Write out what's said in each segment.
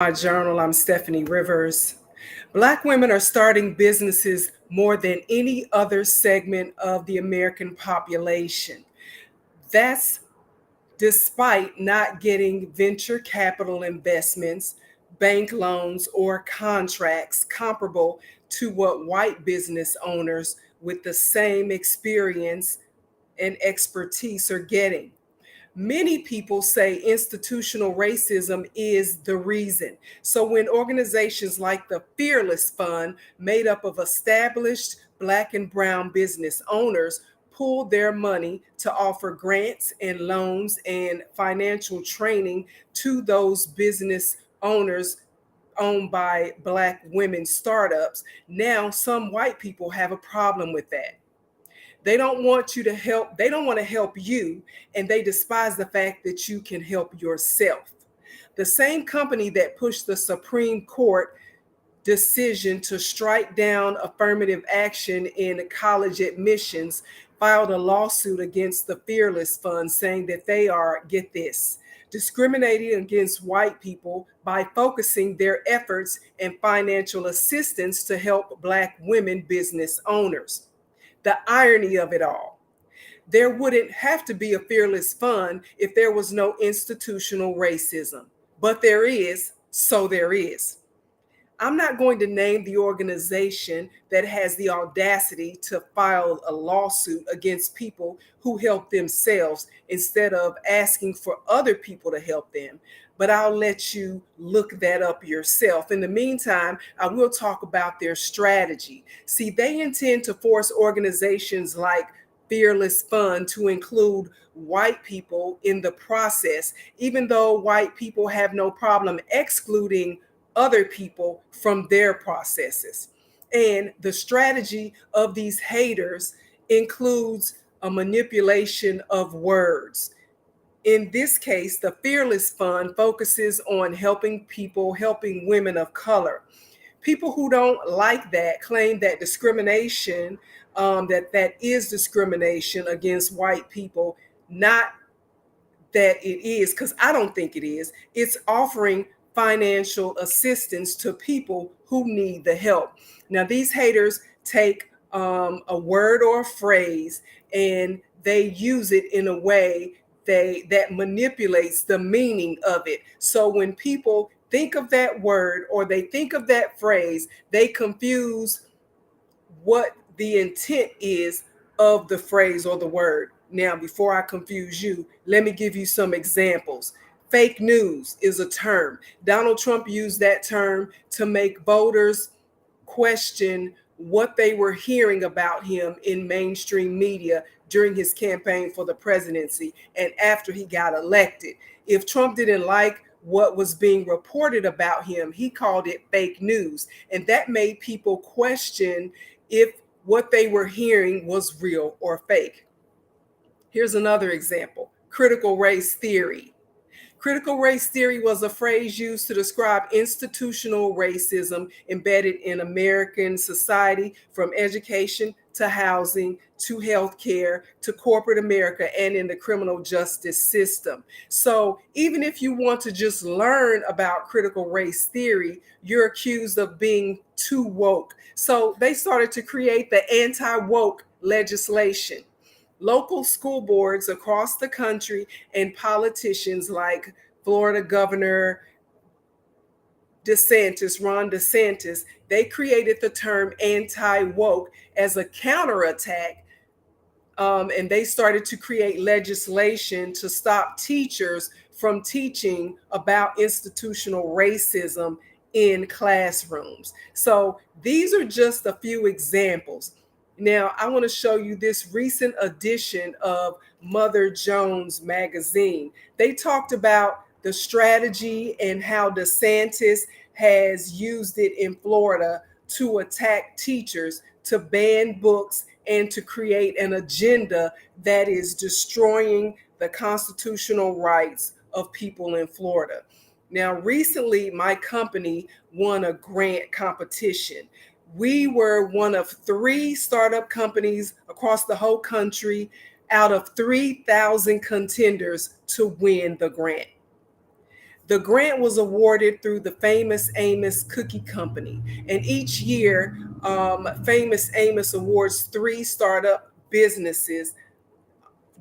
My journal. I'm Stephanie Rivers. Black women are starting businesses more than any other segment of the American population. That's despite not getting venture capital investments, bank loans, or contracts comparable to what white business owners with the same experience and expertise are getting. Many people say institutional racism is the reason. So when organizations like the Fearless Fund, made up of established Black and Brown business owners, pool their money to offer grants and loans and financial training to those business owners owned by Black women startups, now some white people have a problem with that. They don't want you to help, they don't want to help you, and they despise the fact that you can help yourself. The same company that pushed the Supreme Court decision to strike down affirmative action in college admissions filed a lawsuit against the Fearless Fund saying that they are, get this, discriminating against white people by focusing their efforts and financial assistance to help Black women business owners. The irony of it all. There wouldn't have to be a Fearless Fund if there was no institutional racism. But there is, so there is. I'm not going to name the organization that has the audacity to file a lawsuit against people who help themselves instead of asking for other people to help them. But I'll let you look that up yourself. In the meantime, I will talk about their strategy. See, they intend to force organizations like Fearless Fund to include white people in the process, even though white people have no problem excluding other people from their processes. And the strategy of these haters includes a manipulation of words. In this case, the Fearless Fund focuses on helping people, helping women of color. People who don't like that claim that discrimination, that is discrimination against white people, not that it is, because I don't think it is. It's offering financial assistance to people who need the help. Now, these haters take a word or a phrase and they use it in a way that manipulates the meaning of it. So when people think of that word or they think of that phrase, they confuse what the intent is of the phrase or the word. Now, before I confuse you, let me give you some examples. Fake news is a term. Donald Trump used that term to make voters question what they were hearing about him in mainstream media during his campaign for the presidency and after he got elected. If Trump didn't like what was being reported about him, he called it fake news. And that made people question if what they were hearing was real or fake. Here's another example: critical race theory. Critical race theory was a phrase used to describe institutional racism embedded in American society, from education to housing to healthcare to corporate America and in the criminal justice system. So even if you want to just learn about critical race theory, you're accused of being too woke. So they started to create the anti-woke legislation. Local school boards across the country and politicians like Florida Governor Ron DeSantis, they created the term anti-woke as a counterattack. And they started to create legislation to stop teachers from teaching about institutional racism in classrooms. So these are just a few examples. Now, I want to show you this recent edition of Mother Jones magazine. They talked about the strategy and how DeSantis has used it in Florida to attack teachers, to ban books, and to create an agenda that is destroying the constitutional rights of people in Florida. Now, recently, my company won a grant competition. We were one of 3 startup companies across the whole country out of 3,000 contenders to win the grant. The grant was awarded through the Famous Amos Cookie Company. And each year, Famous Amos awards 3 startup businesses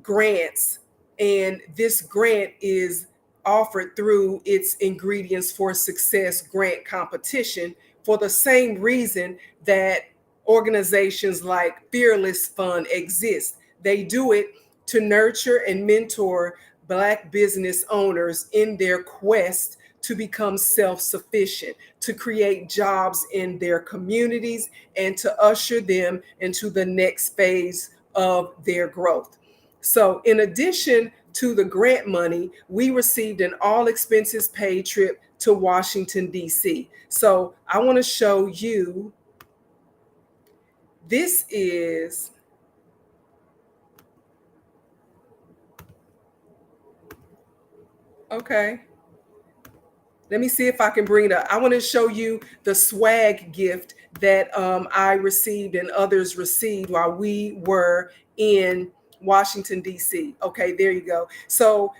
grants, and this grant is offered through its Ingredients for Success grant competition for the same reason that organizations like Fearless Fund exist. They do it to nurture and mentor Black business owners in their quest to become self sufficient, to create jobs in their communities, and to usher them into the next phase of their growth. So, in addition to the grant money, we received an all expenses paid trip to Washington, D.C. So, I want to show you this is, okay. Let me see if I can bring it up. I want to show you the swag gift that I received and others received while we were in Washington, D.C. Okay, there you go. So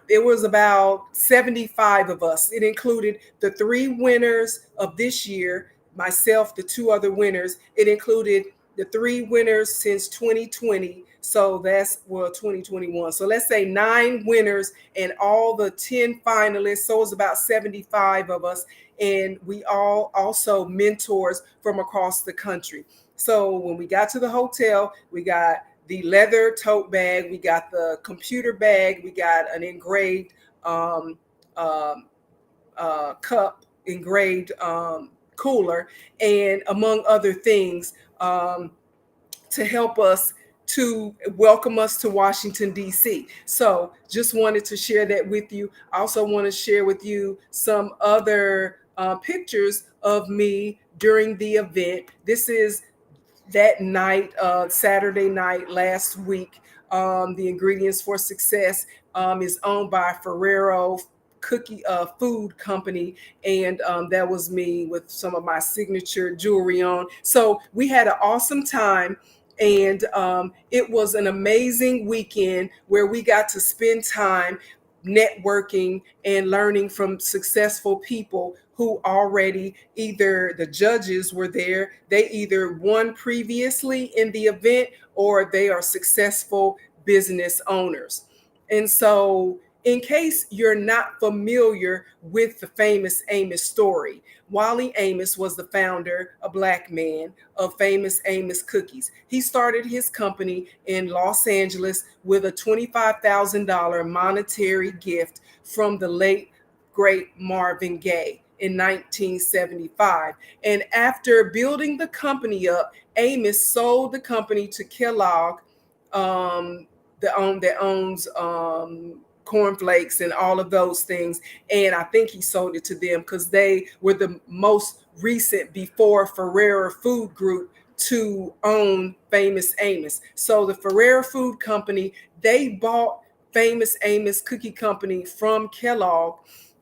it was about 75 of us. It included the 3 winners of this year, myself, the 2 other winners. It included the 3 winners since 2020. So that's, well, 2021. So let's say 9 winners and all the 10 finalists. So it's about 75 of us. And we all also mentors from across the country. So when we got to the hotel, we got the leather tote bag, we got the computer bag, we got an engraved cup, engraved cooler, and among other things, to help us, to welcome us to Washington, D.C. So just wanted to share that with you. I also want to share with you some other pictures of me during the event. This is that night, Saturday night last week. The Ingredients for Success is owned by Ferrero Cookie Food Company, and that was me with some of my signature jewelry on. So we had an awesome time, and it was an amazing weekend where we got to spend time networking and learning from successful people who already, either the judges were there, they either won previously in the event, or they are successful business owners. And so, in case you're not familiar with the Famous Amos story, Wally Amos was the founder, a Black man, of Famous Amos Cookies. He started his company in Los Angeles with a $25,000 monetary gift from the late, great Marvin Gaye in 1975. And after building the company up, Amos sold the company to Kellogg, that owns cornflakes and all of those things. And I think he sold it to them because they were the most recent before Ferrero Food Group to own Famous Amos. So the Ferrero Food Company, they bought Famous Amos Cookie Company from Kellogg,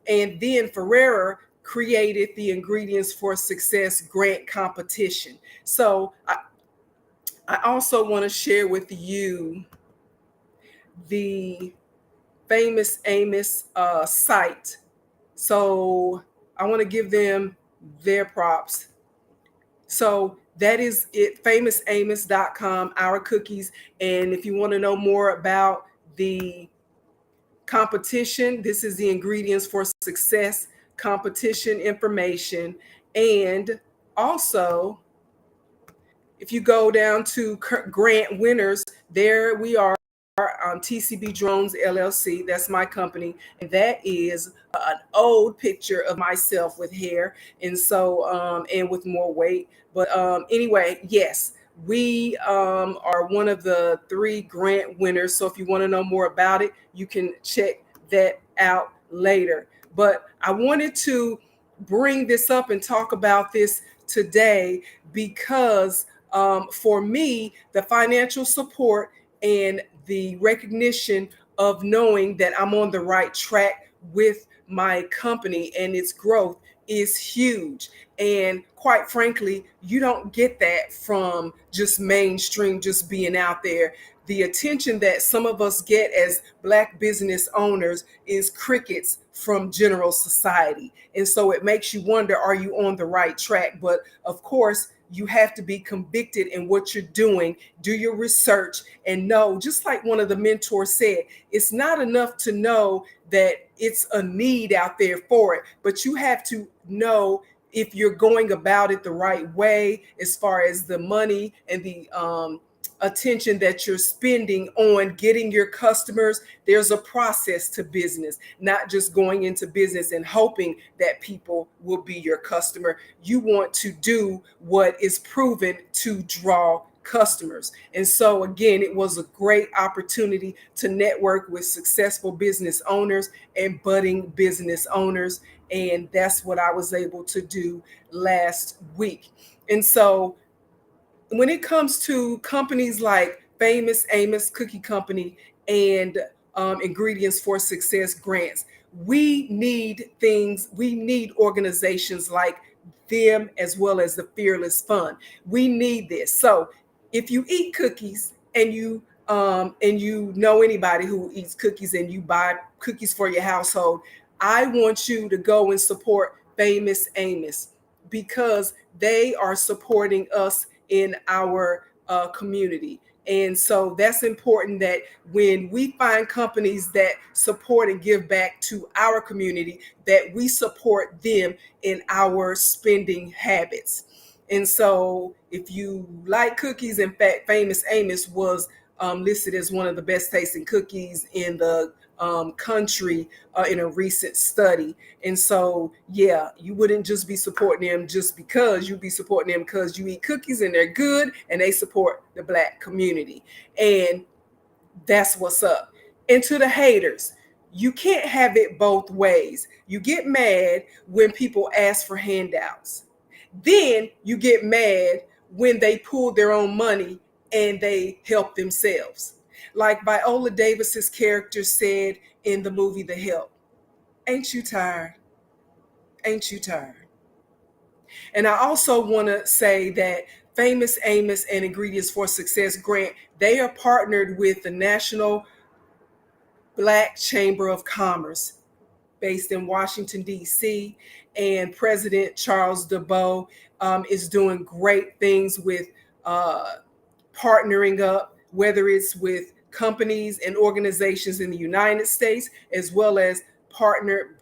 and then Ferrero created the Ingredients for Success grant competition. So I also want to share with you the Famous Amos site. So I want to give them their props. So that is it, famousamos.com, our cookies. And if you want to know more about the competition, this is the Ingredients for Success competition information. And also, if you go down to grant winners, there we are. TCB Drones LLC, that's my company, and that is an old picture of myself with hair, and so and with more weight. But anyway, yes, we are one of the 3 grant winners. So if you want to know more about it, you can check that out later. But I wanted to bring this up and talk about this today because for me, the financial support and the recognition of knowing that I'm on the right track with my company and its growth is huge. And quite frankly, you don't get that from just mainstream, just being out there. the attention that some of us get as Black business owners is crickets from general society. And so it makes you wonder, are you on the right track? But of course, you have to be convicted in what you're doing, do your research, and know, just like one of the mentors said, it's not enough to know that it's a need out there for it, but you have to know if you're going about it the right way as far as the money and the attention that you're spending on getting your customers. There's a process to business, not just going into business and hoping that people will be your customer. You want to do what is proven to draw customers. And so again, it was a great opportunity to network with successful business owners and budding business owners. And that's what I was able to do last week. And so when it comes to companies like Famous Amos Cookie Company and Ingredients for Success grants, we need organizations like them as well as the Fearless Fund. We need this. So if you eat cookies and you know anybody who eats cookies and you buy cookies for your household, I want you to go and support Famous Amos because they are supporting us in our community. And so that's important that when we find companies that support and give back to our community, that we support them in our spending habits. And so if you like cookies, in fact, Famous Amos was listed as one of the best tasting cookies in the country in a recent study. And so, yeah, you wouldn't just be supporting them just because, you'd be supporting them because you eat cookies and they're good and they support the Black community. And that's what's up. And to the haters, you can't have it both ways. You get mad when people ask for handouts. Then you get mad when they pull their own money and they help themselves. Like Viola Davis's character said in the movie The Help, ain't you tired? Ain't you tired? And I also want to say that Famous Amos and Ingredients for Success grant, they are partnered with the National Black Chamber of Commerce based in Washington, D.C. And President Charles DeBow is doing great things with partnering up, whether it's with companies and organizations in the United States, as well as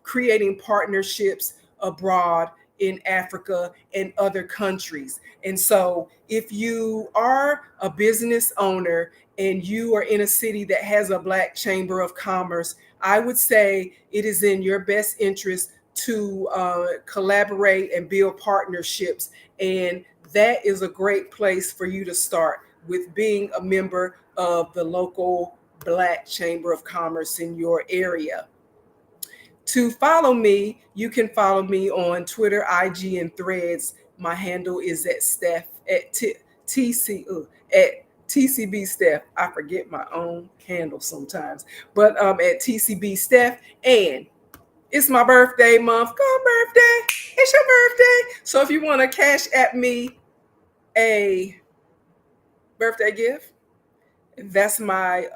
creating partnerships abroad in Africa and other countries. And so if you are a business owner and you are in a city that has a Black Chamber of Commerce, I would say it is in your best interest to collaborate and build partnerships. And that is a great place for you to start, with being a member of the local Black Chamber of Commerce in your area. To follow me, you can follow me on Twitter, IG, and Threads. My handle is at Steph at TCB Steph. I forget my own handle sometimes, but at TCB Steph. And it's my birthday month. Go birthday! It's your birthday. So if you want to cash at me a birthday gift, that's my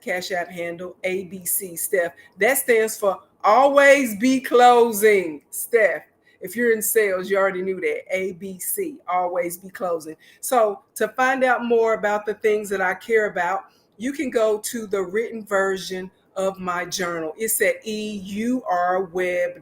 Cash App handle, ABC Steph. That stands for Always Be Closing, Steph. If you're in sales, you already knew that. ABC, Always Be Closing. So to find out more about the things that I care about, you can go to the written version of my journal. It's at eurweb.com.